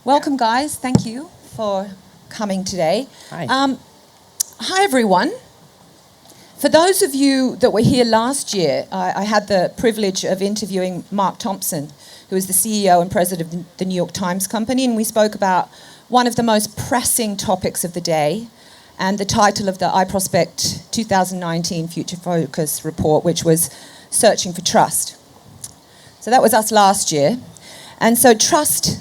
Welcome, guys. Thank you for coming today. Hi. Hi, everyone. For those of you that were here last year, I had the privilege of interviewing Mark Thompson, who is the CEO and president of the New York Times Company, and we spoke about one of the most pressing topics of the day and the title of the iProspect 2019 Future Focus report, which was Searching for Trust. So that was us last year. And so trust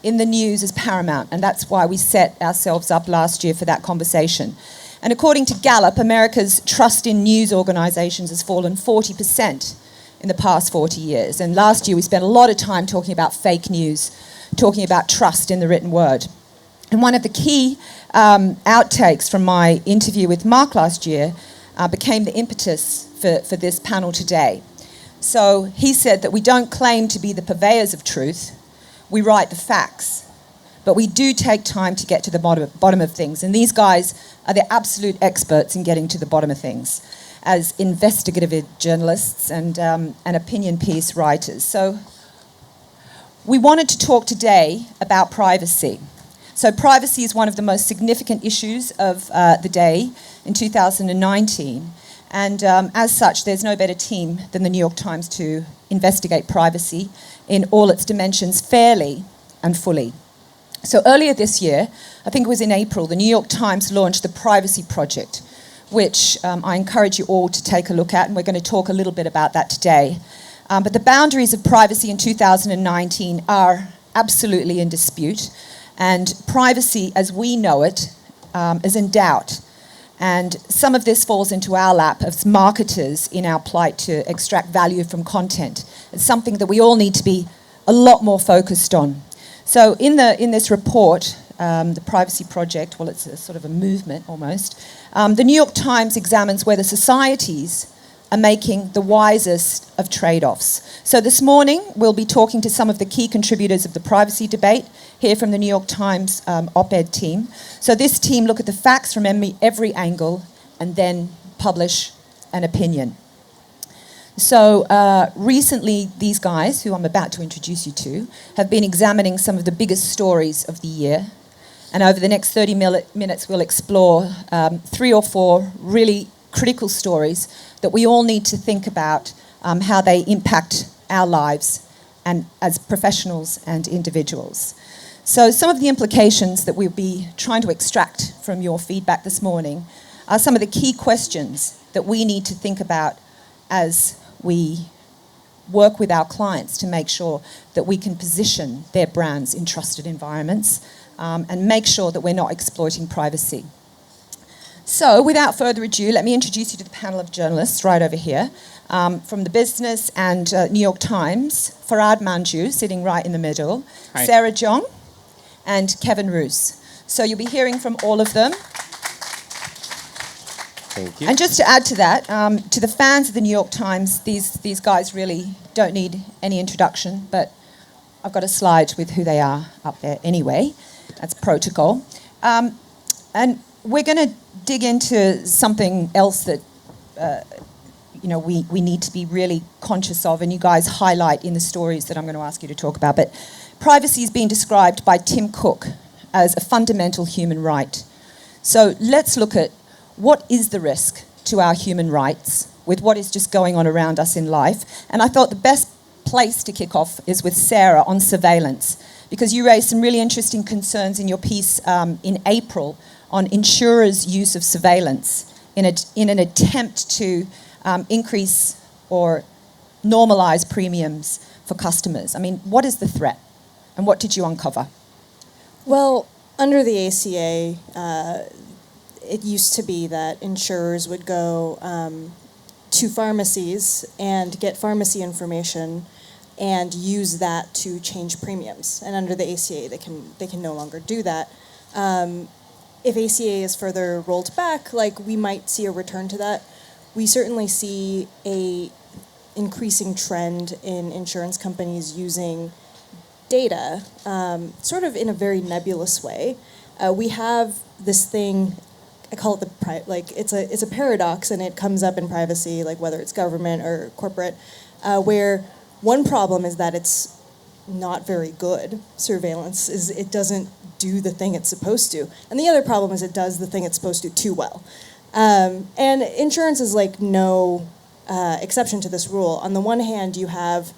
in the news is paramount, and that's why we set ourselves up last year for that conversation. And according to Gallup, America's trust in news organizations has fallen 40% in the past 40 years. And last year we spent a lot of time talking about fake news, talking about trust in the written word. And one of the key outtakes from my interview with Mark last year became the impetus for this panel today. So he said that we don't claim to be the purveyors of truth, we write the facts, but we do take time to get to the bottom of things. And these guys are the absolute experts in getting to the bottom of things as investigative journalists and opinion piece writers. So we wanted to talk today about privacy. So privacy is one of the most significant issues of the day in 2019. And as such, there's no better team than the New York Times to investigate privacy in all its dimensions fairly and fully. So earlier this year, I think it was in April, the New York Times launched the Privacy Project, which I encourage you all to take a look at, and we're going to talk a little bit about that today. But the boundaries of privacy in 2019 are absolutely in dispute, and privacy as we know it is in doubt. And some of this falls into our lap as marketers in our plight to extract value from content. It's something that we all need to be a lot more focused on. So in this report, the Privacy Project, well, it's a sort of a movement almost, the New York Times examines whether societies are making the wisest of trade-offs. So this morning, we'll be talking to some of the key contributors of the privacy debate, here from the New York Times op-ed team. So this team look at the facts from every angle and then publish an opinion. So recently, these guys, who I'm about to introduce you to, have been examining some of the biggest stories of the year. And over the next 30 minutes, we'll explore 3 or 4 really critical stories that we all need to think about how they impact our lives and as professionals and individuals. So some of the implications that we'll be trying to extract from your feedback this morning are some of the key questions that we need to think about as we work with our clients to make sure that we can position their brands in trusted environments and make sure that we're not exploiting privacy. So without further ado, let me introduce you to the panel of journalists right over here. From the Business and New York Times, Farhad Manjoo, sitting right in the middle, Hi. Sarah Jeong, and Kevin Roose. So you'll be hearing from all of them. Thank you. And just to add to that, to the fans of the New York Times, these guys really don't need any introduction, but I've got a slide with who they are up there anyway. That's protocol. And we're going to dig into something else that we need to be really conscious of, and you guys highlight in the stories that I'm going to ask you to talk about. But privacy is being described by Tim Cook as a fundamental human right. So let's look at what is the risk to our human rights with what is just going on around us in life. And I thought the best place to kick off is with Sarah on surveillance, because you raised some really interesting concerns in your piece in April on insurers' use of surveillance in an attempt to increase or normalize premiums for customers. I mean, what is the threat, and what did you uncover? Well, under the ACA, it used to be that insurers would go to pharmacies and get pharmacy information and use that to change premiums. And under the ACA, they can no longer do that. If ACA is further rolled back, we might see a return to that. We certainly see a increasing trend in insurance companies using data, sort of in a very nebulous way. We have this thing, I call it it's a paradox, and it comes up in privacy, whether it's government or corporate, where one problem is that it's not very good surveillance. It doesn't do the thing it's supposed to. And the other problem is it does the thing it's supposed to too well. And insurance is like no exception to this rule. On the one hand, you have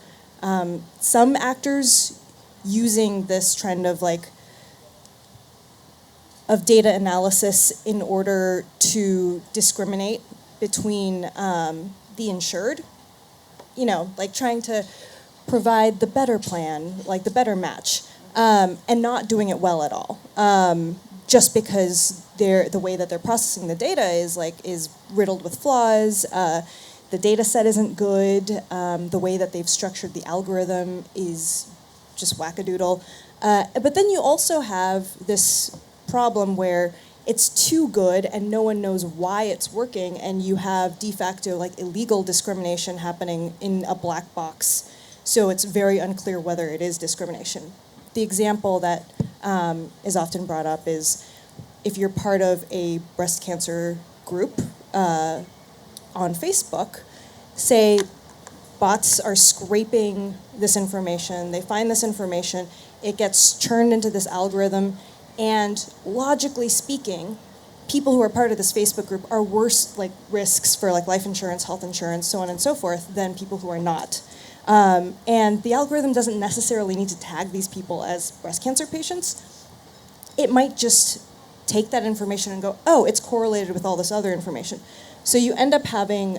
some actors using this trend of data analysis in order to discriminate between the insured, like trying to provide the better plan, like the better match, and not doing it well at all. Just because the way that they're processing the data is riddled with flaws. The data set isn't good. The way that they've structured the algorithm is just wackadoodle. But then you also have this problem where it's too good and no one knows why it's working, and you have de facto illegal discrimination happening in a black box. So it's very unclear whether it is discrimination. The example that is often brought up is if you're part of a breast cancer group on Facebook, say bots are scraping this information, they find this information, it gets turned into this algorithm, and logically speaking, people who are part of this Facebook group are worse risks for life insurance, health insurance, so on and so forth, than people who are not. And the algorithm doesn't necessarily need to tag these people as breast cancer patients. It might just take that information and go, oh, it's correlated with all this other information. So you end up having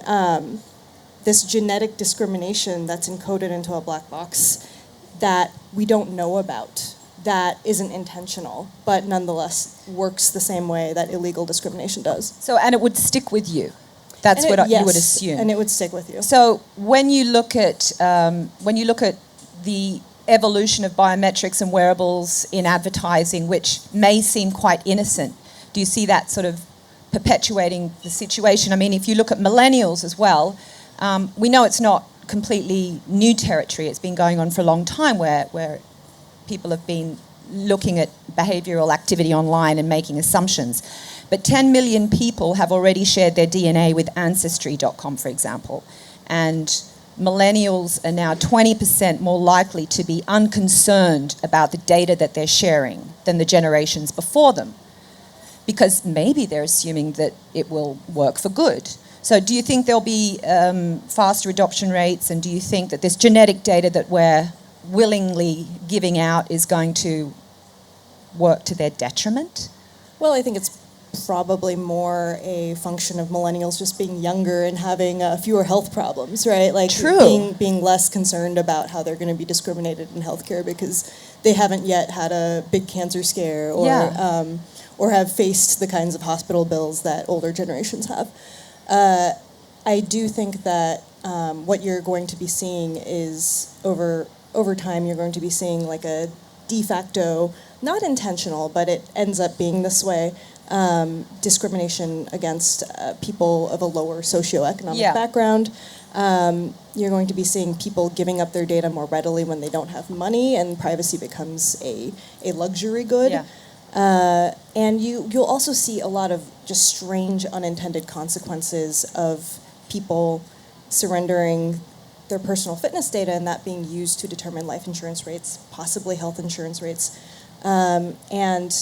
this genetic discrimination that's encoded into a black box that we don't know about, that isn't intentional, but nonetheless works the same way that illegal discrimination does. So, and it would stick with you. That's what you would assume. And it would stick with you. So when you look at the evolution of biometrics and wearables in advertising, which may seem quite innocent, do you see that sort of perpetuating the situation? I mean, if you look at millennials as well, we know it's not completely new territory. It's been going on for a long time where people have been looking at behavioral activity online and making assumptions. But 10 million people have already shared their DNA with Ancestry.com, for example. And millennials are now 20% more likely to be unconcerned about the data that they're sharing than the generations before them, because maybe they're assuming that it will work for good. So do you think there'll be faster adoption rates, and do you think that this genetic data that we're willingly giving out is going to work to their detriment? Well, I think it's probably more a function of millennials just being younger and having fewer health problems, right? True. Being less concerned about how they're going to be discriminated in healthcare because they haven't yet had a big cancer scare or have faced the kinds of hospital bills that older generations have. I do think that what you're going to be seeing is over time you're going to be seeing a de facto, not intentional, but it ends up being this way, discrimination against people of a lower socioeconomic background. You're going to be seeing people giving up their data more readily when they don't have money, and privacy becomes a luxury good. Yeah. And you'll also see a lot of just strange unintended consequences of people surrendering their personal fitness data and that being used to determine life insurance rates, possibly health insurance rates. And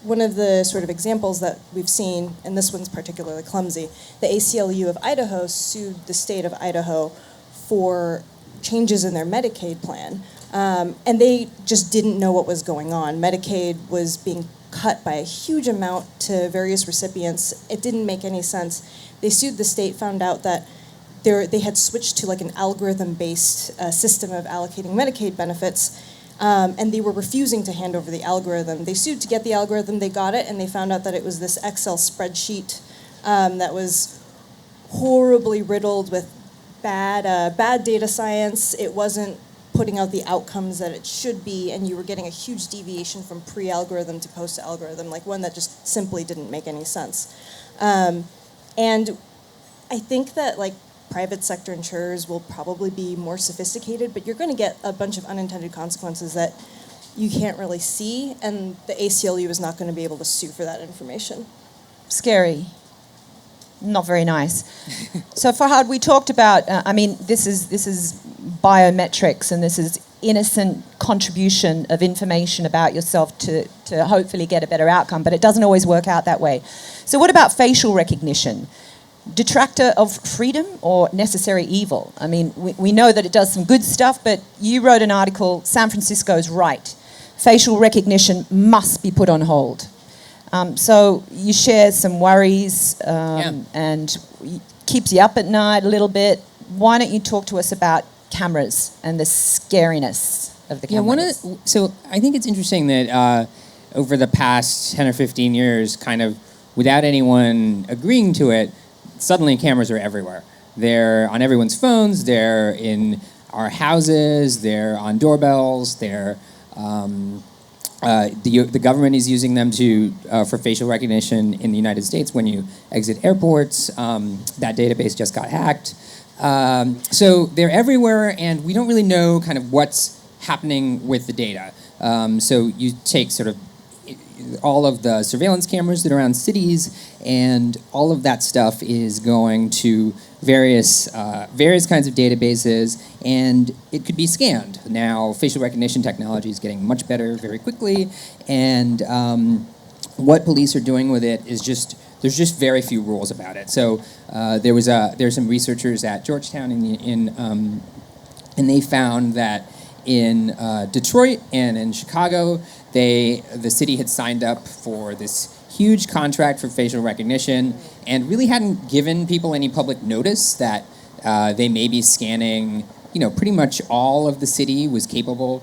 one of the sort of examples that we've seen, and this one's particularly clumsy, the ACLU of Idaho sued the state of Idaho for changes in their Medicaid plan. And they just didn't know what was going on. Medicaid was being cut by a huge amount to various recipients. It didn't make any sense. They sued the state, found out that they had switched to an algorithm-based system of allocating Medicaid benefits, and they were refusing to hand over the algorithm. They sued to get the algorithm, they got it, and they found out that it was this Excel spreadsheet that was horribly riddled with bad data science. It wasn't putting out the outcomes that it should be, and you were getting a huge deviation from pre-algorithm to post-algorithm, one that just simply didn't make any sense. And I think that private sector insurers will probably be more sophisticated, but you're going to get a bunch of unintended consequences that you can't really see, and the ACLU is not going to be able to sue for that information. Scary. Not very nice. So Farhad, we talked about, this is biometrics, and this is innocent contribution of information about yourself to hopefully get a better outcome, but it doesn't always work out that way. So what about facial recognition? Detractor of freedom or necessary evil? I mean, we know that it does some good stuff, but you wrote an article, San Francisco's right. Facial recognition must be put on hold. So you share some worries and keeps you up at night a little bit. Why don't you talk to us about cameras and the scariness of the cameras? So I think it's interesting that over the past 10 or 15 years, kind of without anyone agreeing to it, suddenly cameras are everywhere. They're on everyone's phones, they're in our houses, they're on doorbells, they're the government is using them for facial recognition in the United States when you exit airports. That database just got hacked. So they're everywhere, and we don't really know kind of what's happening with the data. So you take sort of all of the surveillance cameras that are around cities, and all of that stuff is going to various kinds of databases, and it could be scanned. Now, facial recognition technology is getting much better very quickly, and what police are doing with it is there's just very few rules about it. So there's some researchers at Georgetown and they found that in Detroit and in Chicago, the city had signed up for this huge contract for facial recognition and really hadn't given people any public notice that they may be scanning. Pretty much all of the city was capable.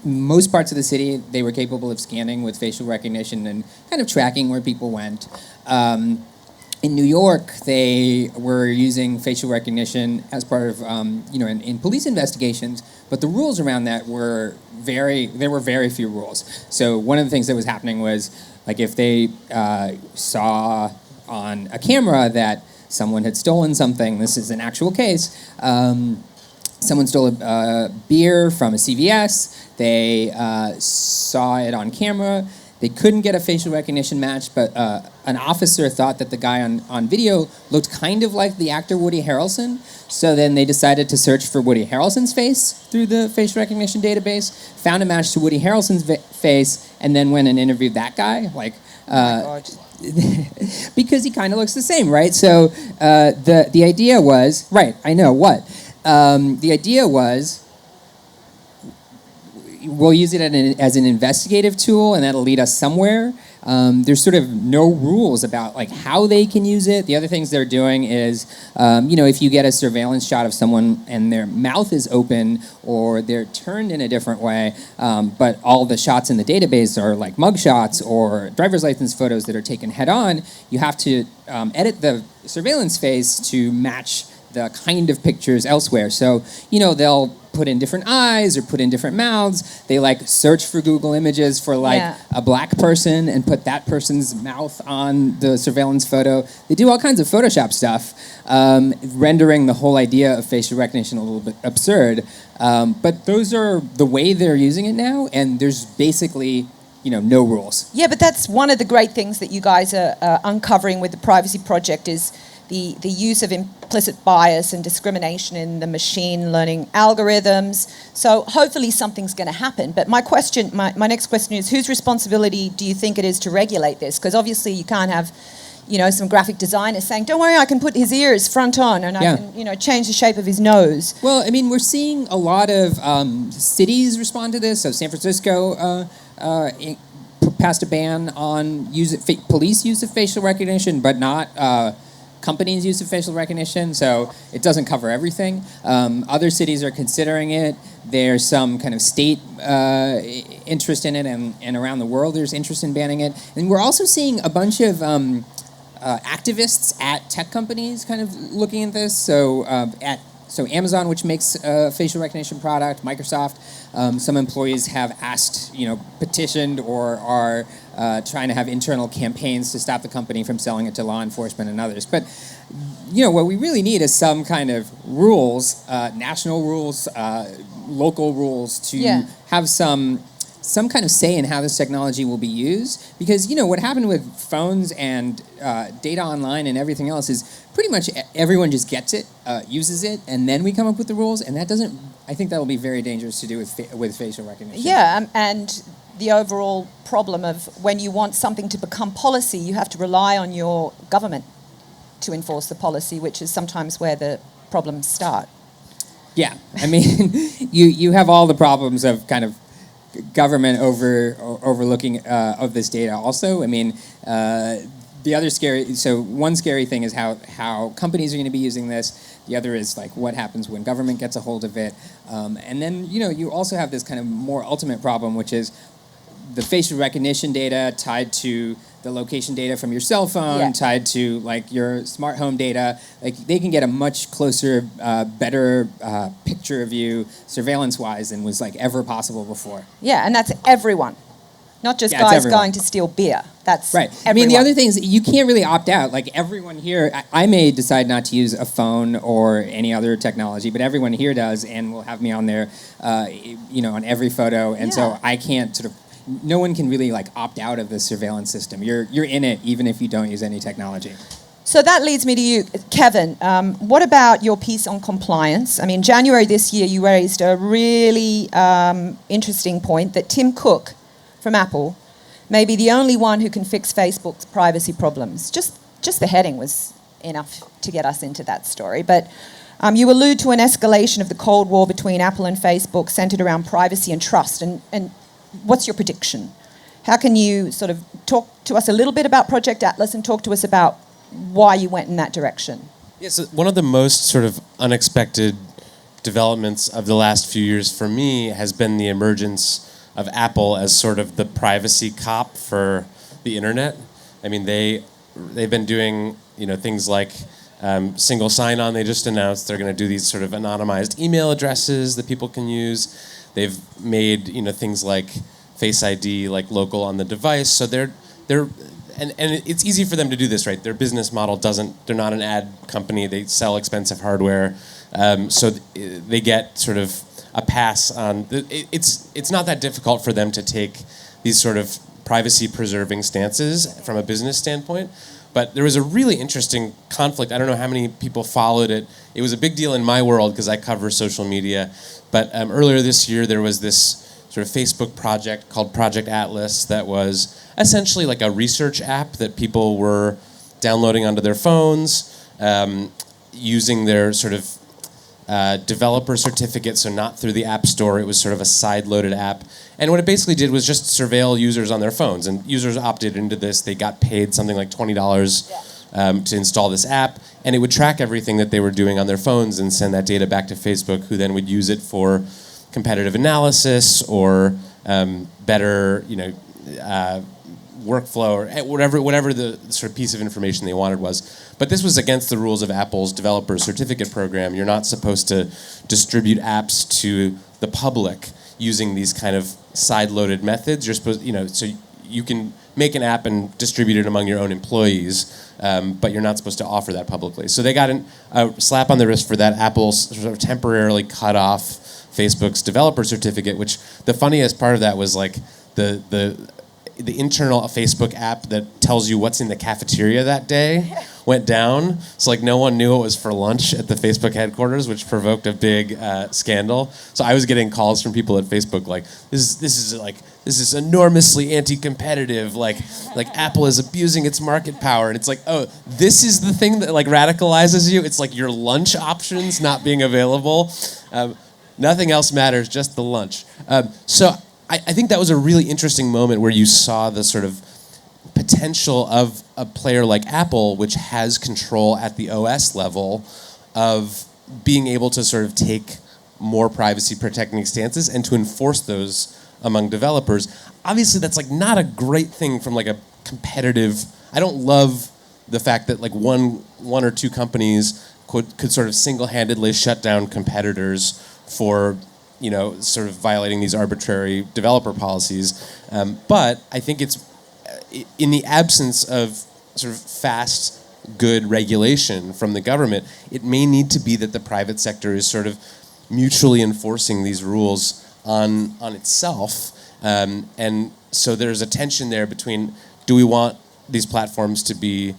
Most parts of the city, they were capable of scanning with facial recognition and kind of tracking where people went. In New York, they were using facial recognition as part of, in police investigations, but the rules around that there were very few rules. So one of the things that was happening was, like, if they saw on a camera that someone had stolen something, this is an actual case, someone stole a beer from a CVS, they saw it on camera, they couldn't get a facial recognition match, but an officer thought that the guy on video looked kind of like the actor Woody Harrelson. So then they decided to search for Woody Harrelson's face through the facial recognition database, found a match to Woody Harrelson's face, and then went and interviewed that guy. Because he kind of looks the same, right? So the idea was, right, I know, what? The idea was, we'll use it as an investigative tool, and that'll lead us somewhere. There's sort of no rules about how they can use it. The other things they're doing is, if you get a surveillance shot of someone and their mouth is open or they're turned in a different way, but all the shots in the database are like mug shots or driver's license photos that are taken head on, you have to edit the surveillance face to match the kind of pictures elsewhere. So, they'll put in different eyes or put in different mouths. They search for Google Images for a black person and put that person's mouth on the surveillance photo. They do all kinds of Photoshop stuff, rendering the whole idea of facial recognition a little bit absurd. But those are the way they're using it now, and there's basically no rules. Yeah, but that's one of the great things that you guys are uncovering with the Privacy Project is the use of implicit bias and discrimination in the machine learning algorithms. So hopefully something's going to happen. But my next question is, whose responsibility do you think it is to regulate this? Because obviously you can't have, some graphic designers saying, don't worry, I can put his ears front on and I can, change the shape of his nose. Well, I mean, we're seeing a lot of cities respond to this. So San Francisco passed a ban on police use of facial recognition, but not companies' use of facial recognition, so it doesn't cover everything. Other cities are considering it. There's some kind of state interest in it, and around the world there's interest in banning it. And we're also seeing a bunch of activists at tech companies kind of looking at this. So Amazon, which makes a facial recognition product, Microsoft, some employees have asked, petitioned or are trying to have internal campaigns to stop the company from selling it to law enforcement and others. But, what we really need is some kind of rules, national rules, local rules to have some kind of say in how this technology will be used. Because, what happened with phones and data online and everything else is pretty much everyone just gets it, uses it, and then we come up with the rules. And that doesn't, I think that will be very dangerous to do with facial recognition. Yeah, and the overall problem of when you want something to become policy, you have to rely on your government to enforce the policy, which is sometimes where the problems start. Yeah, I mean, you have all the problems of kind of government overlooking of this data. Also, I mean, one scary thing is how companies are going to be using this. The other is like what happens when government gets a hold of it, and then you also have this kind of more ultimate problem, which is the facial recognition data tied to the location data from your cell phone, tied to like your smart home data. Like they can get a much closer, better picture of you surveillance-wise than was like ever possible before. Yeah, and that's everyone, not just guys going to steal beer. That's right. Everyone. I mean, the other thing is you can't really opt out. Like everyone here, I may decide not to use a phone or any other technology, but everyone here does, and will have me on there, on every photo, and so I can't sort of. No one can really like opt out of the surveillance system. You're in it even if you don't use any technology. So that leads me to you, Kevin. What about your piece on compliance? I mean, January this year, you raised a really interesting point that Tim Cook from Apple may be the only one who can fix Facebook's privacy problems. Just the heading was enough to get us into that story. But you allude to an escalation of the Cold War between Apple and Facebook centered around privacy and trust. And what's your prediction? How can you sort of talk to us a little bit about Project Atlas and talk to us about why you went in that direction? Yes, one of the most sort of unexpected developments of the last few years for me has been the emergence of Apple as sort of the privacy cop for the internet. I mean, they've been doing things like single sign-on. They just announced they're going to do these sort of anonymized email addresses that people can use. They've made things like Face ID like local on the device. So they're and it's easy for them to do this, right? Their business model they're not an ad company. They sell expensive hardware, so they get sort of a pass on. It's not that difficult for them to take these sort of privacy preserving stances from a business standpoint. But there was a really interesting conflict. I don't know how many people followed it. It was a big deal in my world because I cover social media. But earlier this year, there was this sort of Facebook project called Project Atlas that was essentially like a research app that people were downloading onto their phones, using their sort of developer certificate, so not through the App Store. It was sort of a side-loaded app. And what it basically did was just surveil users on their phones. And users opted into this. They got paid something like $20 to install this app. And it would track everything that they were doing on their phones and send that data back to Facebook, who then would use it for competitive analysis or better, workflow or whatever the sort of piece of information they wanted was. But this was against the rules of Apple's developer certificate program. You're not supposed to distribute apps to the public using these kind of side-loaded methods. You're supposed, so you can make an app and distribute it among your own employees, but you're not supposed to offer that publicly. So they got a slap on the wrist for that. Apple sort of temporarily cut off Facebook's developer certificate, which the funniest part of that was like the internal Facebook app that tells you what's in the cafeteria that day went down. So like no one knew it was for lunch at the Facebook headquarters, which provoked a big scandal. So I was getting calls from people at Facebook like, this is enormously anti-competitive. Like Apple is abusing its market power. And it's like, oh, this is the thing that like radicalizes you. It's like your lunch options not being available. Nothing else matters, just the lunch. So I think that was a really interesting moment where you saw the sort of potential of a player like Apple, which has control at the OS level, of being able to sort of take more privacy protecting stances and to enforce those among developers. Obviously, that's like not a great thing from like a competitive. I don't love the fact that like one or two companies could sort of single-handedly shut down competitors for sort of violating these arbitrary developer policies. But I think it's in the absence of sort of fast, good regulation from the government, it may need to be that the private sector is sort of mutually enforcing these rules on itself. And so there's a tension there between, do we want these platforms to be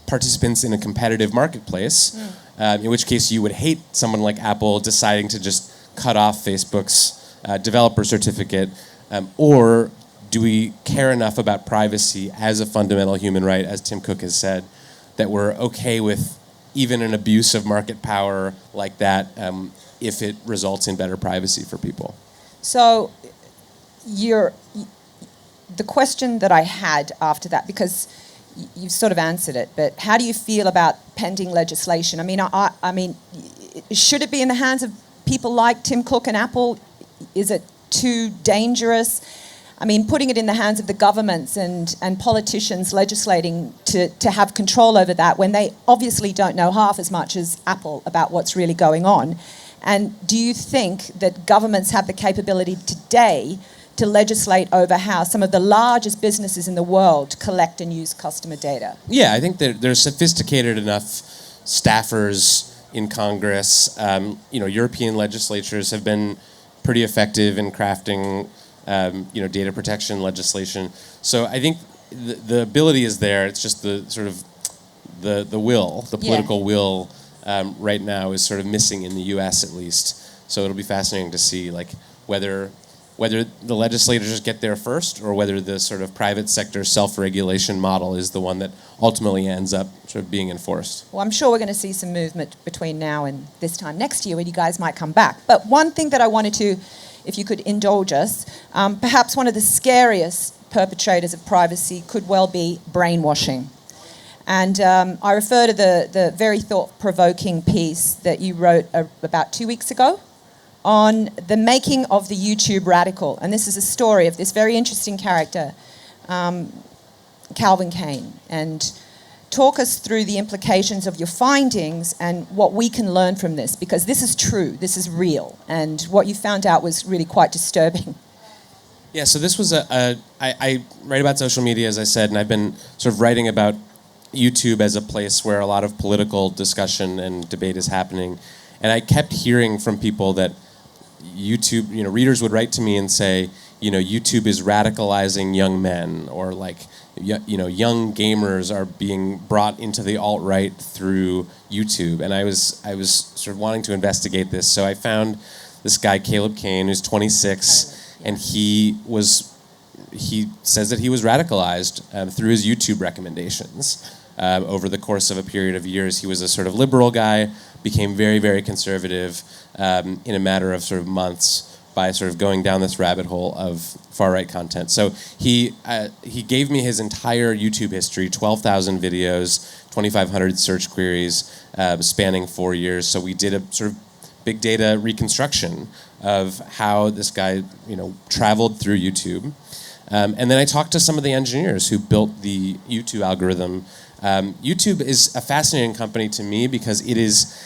participants in a competitive marketplace? in which case you would hate someone like Apple deciding to just cut off Facebook's developer certificate, or do we care enough about privacy as a fundamental human right, as Tim Cook has said, that we're okay with even an abuse of market power like that if it results in better privacy for people? So the question that I had after that, because you've sort of answered it, but how do you feel about pending legislation? I mean, should it be in the hands of people like Tim Cook and Apple? Is it too dangerous? I mean, putting it in the hands of the governments and politicians legislating to have control over that when they obviously don't know half as much as Apple about what's really going on. And do you think that governments have the capability today to legislate over how some of the largest businesses in the world collect and use customer data? Yeah, I think that there's sophisticated enough staffers in Congress. European legislatures have been pretty effective in crafting data protection legislation. So I think the ability is there. It's just the sort of the political will right now is sort of missing in the U.S. at least. So it'll be fascinating to see whether the legislators get there first, or whether the sort of private sector self-regulation model is the one that ultimately ends up sort of being enforced. Well, I'm sure we're going to see some movement between now and this time next year when you guys might come back. But one thing that I wanted to, if you could indulge us, perhaps one of the scariest perpetrators of privacy could well be brainwashing. And I refer to the very thought-provoking piece that you wrote about 2 weeks ago on the making of the YouTube radical. And this is a story of this very interesting character, Calvin Kane. And talk us through the implications of your findings and what we can learn from this, because this is true, this is real, and what you found out was really quite disturbing. Yeah, so this was I write about social media, as I said, and I've been sort of writing about YouTube as a place where a lot of political discussion and debate is happening. And I kept hearing from people that YouTube, readers would write to me and say, YouTube is radicalizing young men, or young gamers are being brought into the alt-right through YouTube. And I was sort of wanting to investigate this. So I found this guy, Caleb Kane, who's 26, and he says that he was radicalized through his YouTube recommendations. Over the course of a period of years, he was a sort of liberal guy, became very, very conservative in a matter of sort of months by sort of going down this rabbit hole of far-right content. So he gave me his entire YouTube history, 12,000 videos, 2,500 search queries, spanning 4 years. So we did a sort of big data reconstruction of how this guy, traveled through YouTube. And then I talked to some of the engineers who built the YouTube algorithm. YouTube is a fascinating company to me because it is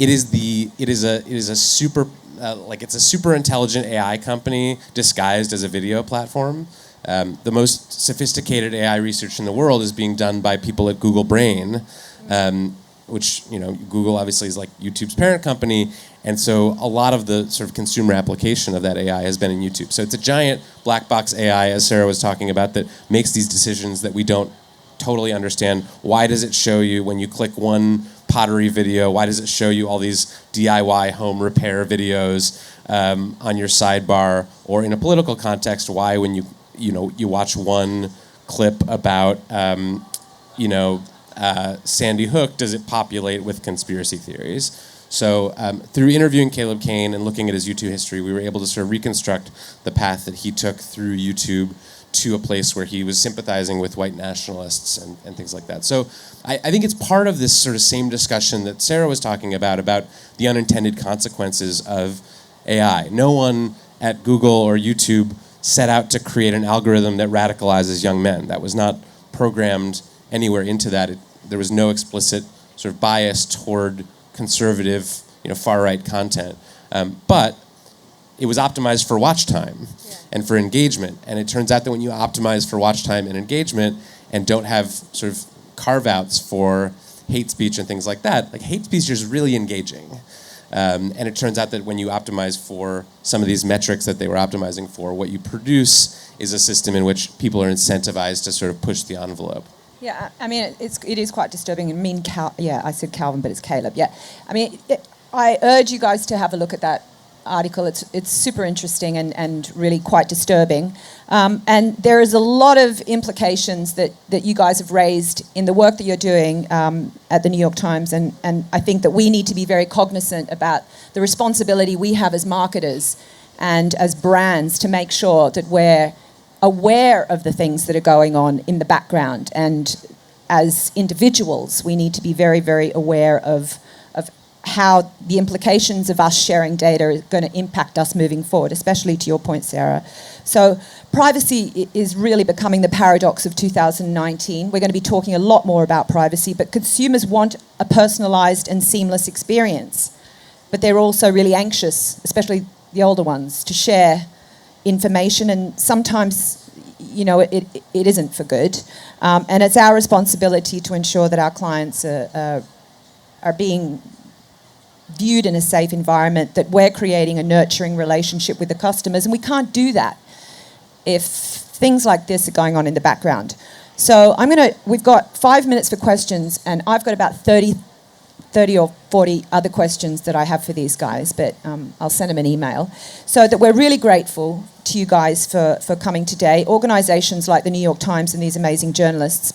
a super it's a super intelligent AI company disguised as a video platform. The most sophisticated AI research in the world is being done by people at Google Brain, which Google obviously is like YouTube's parent company, and so a lot of the sort of consumer application of that AI has been in YouTube. So it's a giant black box AI, as Sarah was talking about, that makes these decisions that we don't totally understand. Why does it show you when you click one pottery video? Why does it show you all these DIY home repair videos on your sidebar? Or in a political context, why when you watch one clip about Sandy Hook, does it populate with conspiracy theories? So through interviewing Caleb Kane and looking at his YouTube history, we were able to sort of reconstruct the path that he took through YouTube to a place where he was sympathizing with white nationalists and things like that. So I think it's part of this sort of same discussion that Sarah was talking about the unintended consequences of AI. No one at Google or YouTube set out to create an algorithm that radicalizes young men. That was not programmed anywhere into that. There was no explicit sort of bias toward conservative, far-right content. But it was optimized for watch time and for engagement. And it turns out that when you optimize for watch time and engagement and don't have sort of carve-outs for hate speech and things like that, hate speech is really engaging. And it turns out that when you optimize for some of these metrics that they were optimizing for, what you produce is a system in which people are incentivized to sort of push the envelope. Yeah, I mean, it is quite disturbing. I said Calvin, but it's Caleb. Yeah, I mean, I urge you guys to have a look at that article. It's super interesting and really quite disturbing. And there is a lot of implications that you guys have raised in the work that you're doing at the New York Times. And I think that we need to be very cognizant about the responsibility we have as marketers and as brands to make sure that we're aware of the things that are going on in the background. And as individuals, we need to be very, very aware of how the implications of us sharing data are going to impact us moving forward, especially to your point, Sarah. So privacy is really becoming the paradox of 2019. We're going to be talking a lot more about privacy, but consumers want a personalised and seamless experience. But they're also really anxious, especially the older ones, to share information, and sometimes, it isn't for good. And it's our responsibility to ensure that our clients are being viewed in a safe environment, that we're creating a nurturing relationship with the customers, and we can't do that if things like this are going on in the background. So we've got 5 minutes for questions, and I've got about 30 or 40 other questions that I have for these guys, but I'll send them an email. So that we're really grateful to you guys for coming today. Organisations like the New York Times and these amazing journalists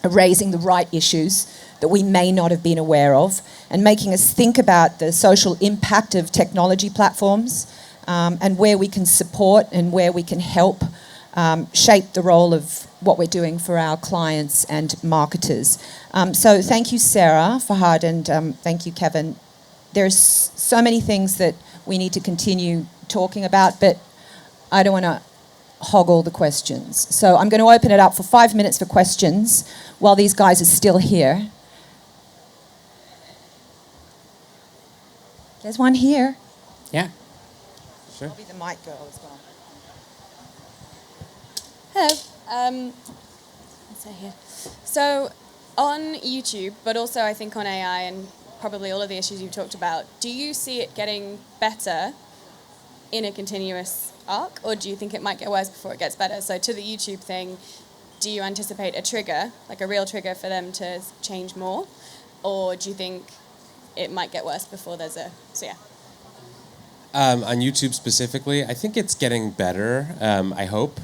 are raising the right issues that we may not have been aware of, and making us think about the social impact of technology platforms, and where we can support and where we can help shape the role of what we're doing for our clients and marketers. So thank you, Sarah, Farhad, and thank you, Kevin. There's so many things that we need to continue talking about, but I don't want to hog all the questions. So I'm going to open it up for 5 minutes for questions while these guys are still here. There's one here. Yeah. Sure. I'll be the mic girl as well. Hello. So here. So on YouTube, but also I think on AI and probably all of the issues you've talked about, do you see it getting better in a continuous arc, or do you think it might get worse before it gets better? So to the YouTube thing, do you anticipate a trigger, like a real trigger for them to change more? Or do you think it might get worse before there's a... So yeah. On YouTube specifically, I think it's getting better, I hope.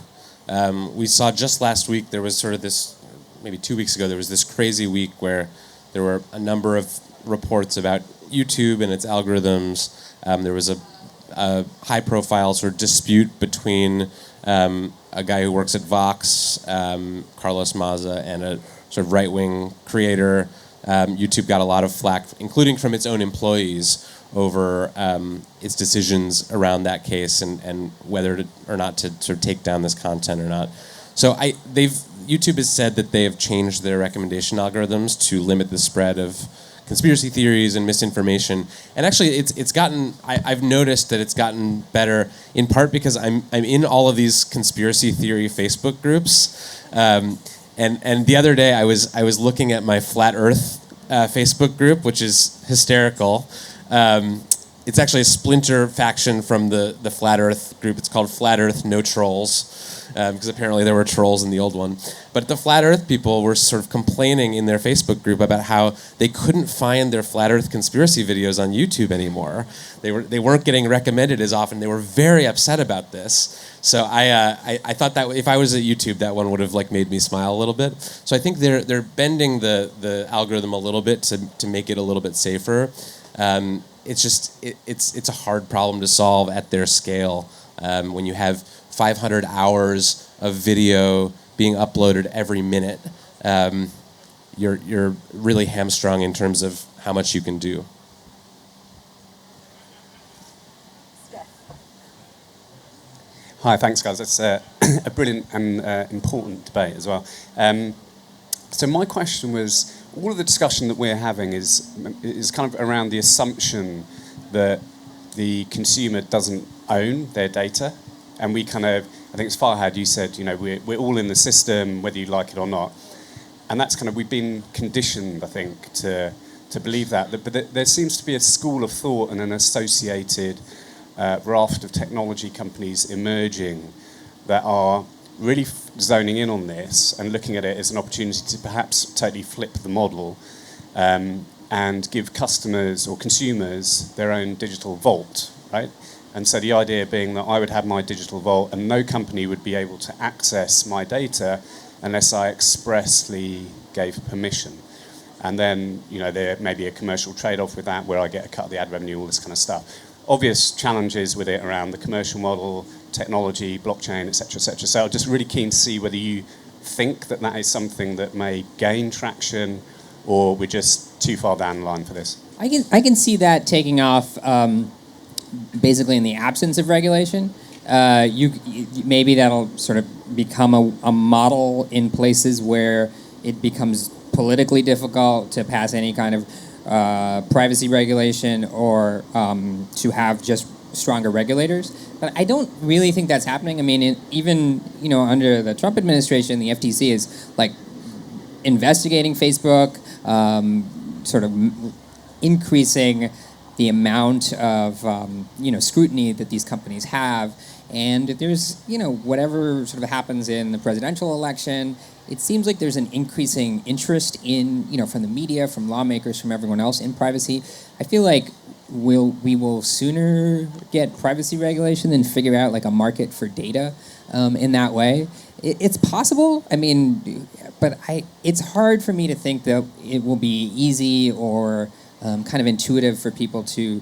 We saw just last week, there was sort of this, maybe 2 weeks ago, there was this crazy week where there were a number of reports about YouTube and its algorithms. There was a high-profile sort of dispute between a guy who works at Vox, Carlos Maza, and a sort of right-wing creator. YouTube got a lot of flack, including from its own employees, over its decisions around that case and whether or not to sort of take down this content or not. So YouTube has said that they have changed their recommendation algorithms to limit the spread of conspiracy theories and misinformation. And actually, I've noticed that it's gotten better in part because I'm in all of these conspiracy theory Facebook groups. And the other day I was looking at my Flat Earth Facebook group, which is hysterical. It's actually a splinter faction from the Flat Earth group. It's called Flat Earth No Trolls, because apparently there were trolls in the old one. But the Flat Earth people were sort of complaining in their Facebook group about how they couldn't find their Flat Earth conspiracy videos on YouTube anymore. They weren't getting recommended as often. They were very upset about this. So I thought that if I was at YouTube, that one would have made me smile a little bit. So I think they're bending the algorithm a little bit to make it a little bit safer. It's just it's a hard problem to solve at their scale. When you have 500 hours of video being uploaded every minute, you're really hamstrung in terms of how much you can do. Hi, thanks guys. It's a brilliant and important debate as well. So my question was, all of the discussion that we're having is kind of around the assumption that the consumer doesn't own their data, and we kind of, I think it's Farhad, you said, we're all in the system, whether you like it or not, and that's kind of, we've been conditioned, I think, to believe that. But there seems to be a school of thought and an associated raft of technology companies emerging that are really zoning in on this and looking at it as an opportunity to perhaps totally flip the model and give customers or consumers their own digital vault, right? And so the idea being that I would have my digital vault and no company would be able to access my data unless I expressly gave permission. And then, there may be a commercial trade-off with that where I get a cut of the ad revenue, all this kind of stuff. Obvious challenges with it around the commercial model, technology, blockchain, et cetera, et cetera. So I'm just really keen to see whether you think that is something that may gain traction or we're just too far down the line for this. I can see that taking off basically in the absence of regulation. Maybe that'll sort of become a model in places where it becomes politically difficult to pass any kind of privacy regulation or to have just stronger regulators. But I don't really think that's happening. I mean, even under the Trump administration, the FTC is like investigating Facebook, sort of increasing the amount of scrutiny that these companies have. And there's whatever sort of happens in the presidential election, it seems like there's an increasing interest in from the media, from lawmakers, from everyone else in privacy. I feel like we will sooner get privacy regulation than figure out like a market for data in that way. It's possible. I mean, but it's hard for me to think that it will be easy or kind of intuitive for people to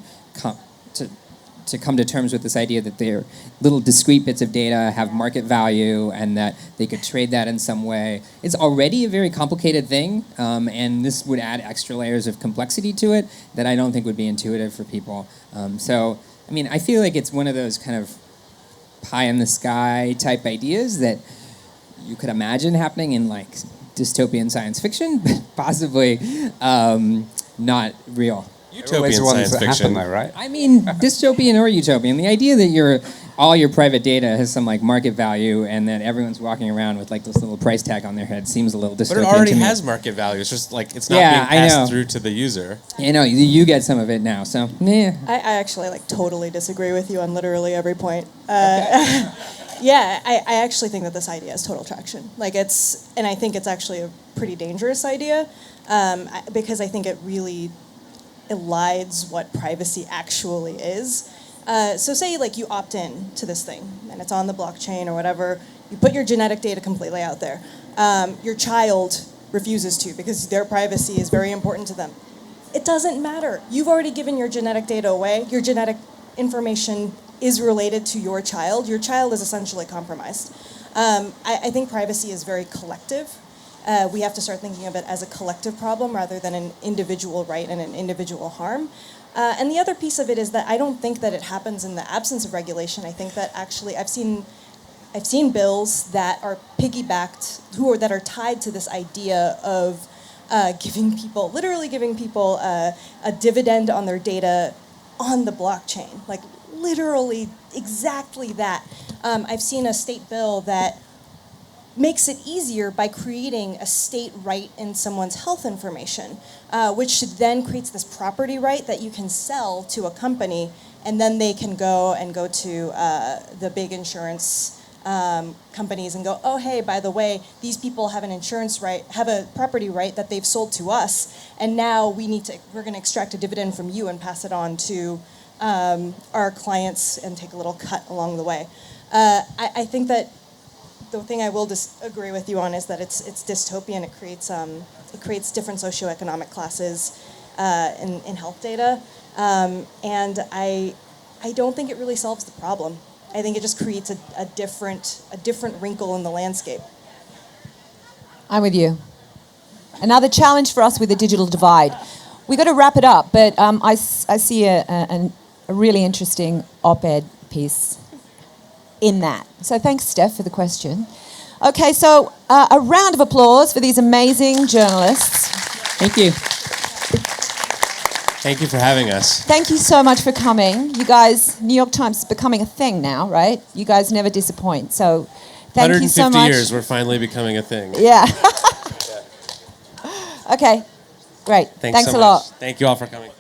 come to terms with this idea that their little discrete bits of data have market value and that they could trade that in some way. It's already a very complicated thing, and this would add extra layers of complexity to it that I don't think would be intuitive for people. So, I mean, I feel like it's one of those kind of pie-in-the-sky type ideas that you could imagine happening in, like, dystopian science fiction, but possibly not real. Utopian science fiction, though, right? I mean, dystopian or utopian. The idea that all your private data has some like market value, and that everyone's walking around with like this little price tag on their head seems a little dystopian. But it already to me. has market value. It's just like it's not being passed through to the user. You get some of it now. So yeah. I actually totally disagree with you on literally every point. Yeah, I actually think that this idea has total traction. And I think it's actually a pretty dangerous idea because I think it really elides what privacy actually is. So say you opt in to this thing and it's on the blockchain or whatever, you put your genetic data completely out there. Your child refuses to because their privacy is very important to them. It doesn't matter. You've already given your genetic data away. Your genetic information is related to your child. Your child is essentially compromised. I think privacy is very collective. We have to start thinking of it as a collective problem rather than an individual right and an individual harm. And the other piece of it is that I don't think that it happens in the absence of regulation. I think that actually I've seen bills that are piggybacked, that are tied to this idea of literally giving people a dividend on their data on the blockchain. Literally exactly that. I've seen a state bill that makes it easier by creating a state right in someone's health information, which then creates this property right that you can sell to a company, and then they can go to the big insurance companies and go, oh, hey, by the way, these people have have a property right that they've sold to us, and now we're going to extract a dividend from you and pass it on to our clients and take a little cut along the way. I think that the thing I will disagree with you on is that it's dystopian. It creates different socioeconomic classes in health data, and I don't think it really solves the problem. I think it just creates a different wrinkle in the landscape. I'm with you. Another challenge for us with the digital divide. We've got to wrap it up, but I see a really interesting op-ed piece in that. So thanks, Steph, for the question. Okay, so a round of applause for these amazing journalists. Thank you. Thank you for having us. Thank you so much for coming. You guys, New York Times is becoming a thing now, right? You guys never disappoint. So thank you so much. 150 years, we're finally becoming a thing. Yeah. Okay, great. Thanks a so lot. much. Thank you all for coming.